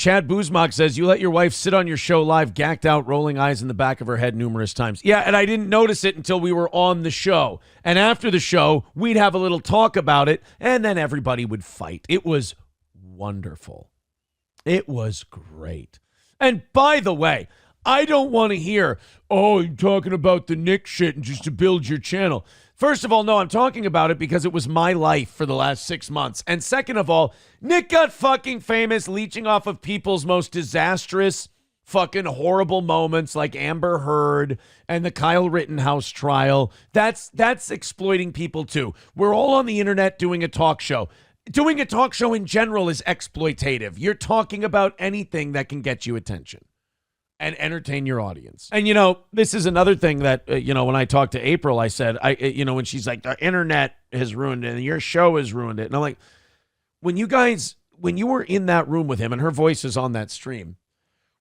Chad Buzmak says, you let your wife sit on your show live, gacked out, rolling eyes in the back of her head numerous times. Yeah, and I didn't notice it until we were on the show. And after the show, we'd have a little talk about it, and then everybody would fight. It was wonderful. It was great. And by the way, I don't want to hear, oh, you're talking about the Nick shit and just to build your channel. First of all, no, I'm talking about it because it was my life for the last 6 months. And second of all, Nick got fucking famous leeching off of people's most disastrous, fucking horrible moments like Amber Heard and the Kyle Rittenhouse trial. That's exploiting people too. We're all on the internet doing a talk show. Doing a talk show in general is exploitative. You're talking about anything that can get you attention and entertain your audience. And, you know, this is another thing that, when I talked to April, I said, when she's like, the internet has ruined it and your show has ruined it. And I'm like, when you were in that room with him and her voice is on that stream,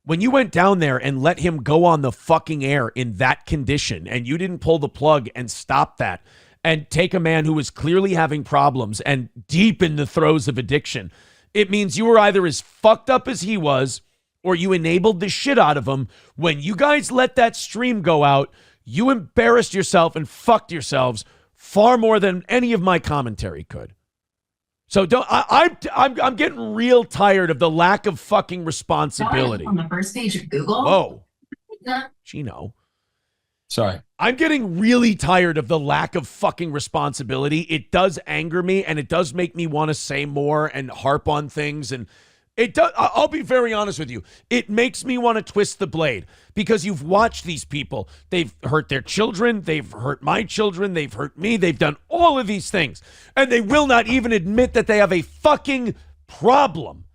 when you went down there and let him go on the fucking air in that condition and you didn't pull the plug and stop that and take a man who was clearly having problems and deep in the throes of addiction, it means you were either as fucked up as he was or you enabled the shit out of him. When you guys let that stream go out, you embarrassed yourself and fucked yourselves far more than any of my commentary could. So I'm getting real tired of the lack of fucking responsibility. On the first page of Google. Whoa. Gino. Sorry. I'm getting really tired of the lack of fucking responsibility. It does anger me, and it does make me want to say more and harp on things. And it does. I'll be very honest with you. It makes me want to twist the blade because you've watched these people. They've hurt their children. They've hurt my children. They've hurt me. They've done all of these things, and they will not even admit that they have a fucking problem.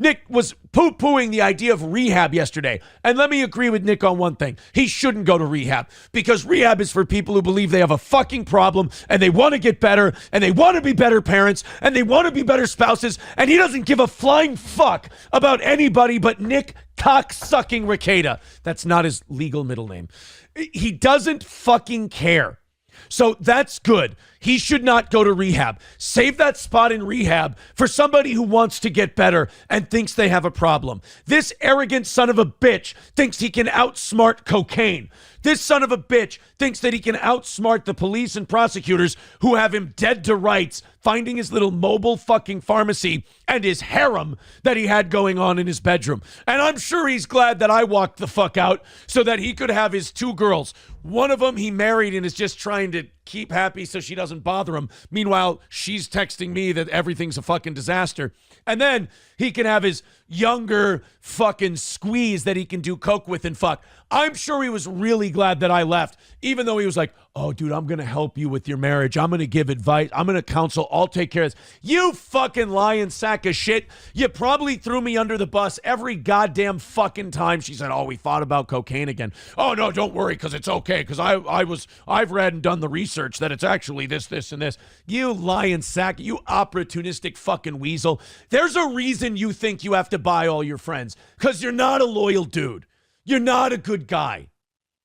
Nick was poo-pooing the idea of rehab yesterday. And let me agree with Nick on one thing. He shouldn't go to rehab because rehab is for people who believe they have a fucking problem and they want to get better and they want to be better parents and they want to be better spouses. And he doesn't give a flying fuck about anybody but Nick cock-sucking Rekieta. That's not his legal middle name. He doesn't fucking care. So that's good. He should not go to rehab. Save that spot in rehab for somebody who wants to get better and thinks they have a problem. This arrogant son of a bitch thinks he can outsmart cocaine. This son of a bitch thinks that he can outsmart the police and prosecutors who have him dead to rights, finding his little mobile fucking pharmacy and his harem that he had going on in his bedroom. And I'm sure he's glad that I walked the fuck out so that he could have his 2 girls. One of them he married and is just trying to keep happy so she doesn't bother him. Meanwhile, she's texting me that everything's a fucking disaster. And then he can have his younger fucking squeeze that he can do coke with and fuck. I'm sure he was really glad that I left, even though he was like, oh, dude, I'm going to help you with your marriage. I'm going to give advice. I'm going to counsel. I'll take care of this. You fucking lying sack of shit. You probably threw me under the bus every goddamn fucking time. She said, oh, we thought about cocaine again. Oh, no, don't worry, because it's okay, because I've read and done the research that it's actually this, and this. You lying sack. You opportunistic fucking weasel. There's a reason you think you have to buy all your friends, because you're not a loyal dude. You're not a good guy.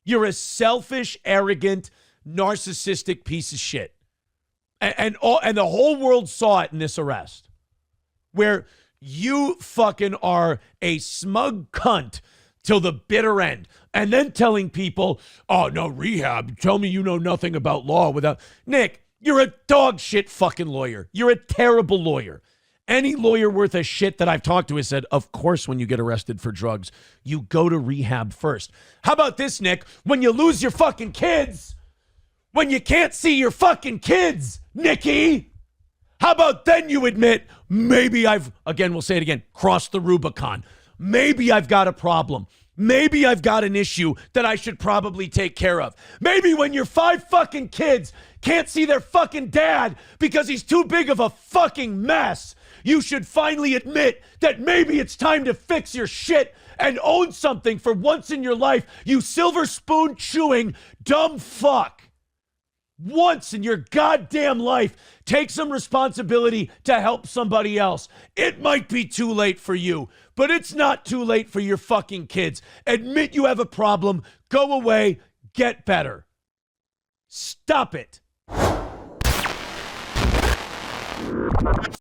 You're a selfish, arrogant, narcissistic piece of shit. And the whole world saw it in this arrest, where you fucking are a smug cunt till the bitter end. And then telling people, oh, no, rehab. Tell me you know nothing about law without... Nick, you're a dog shit fucking lawyer. You're a terrible lawyer. Any lawyer worth a shit that I've talked to has said, of course, when you get arrested for drugs, you go to rehab first. How about this, Nick? When you lose your fucking kids, when you can't see your fucking kids, Nicky, how about then you admit, maybe we'll say it again, crossed the Rubicon. Maybe I've got a problem. Maybe I've got an issue that I should probably take care of. Maybe when your 5 fucking kids can't see their fucking dad because he's too big of a fucking mess, you should finally admit that maybe it's time to fix your shit and own something for once in your life, you silver spoon chewing dumb fuck. Once in your goddamn life, take some responsibility to help somebody else. It might be too late for you, but it's not too late for your fucking kids. Admit you have a problem, go away, get better. Stop it.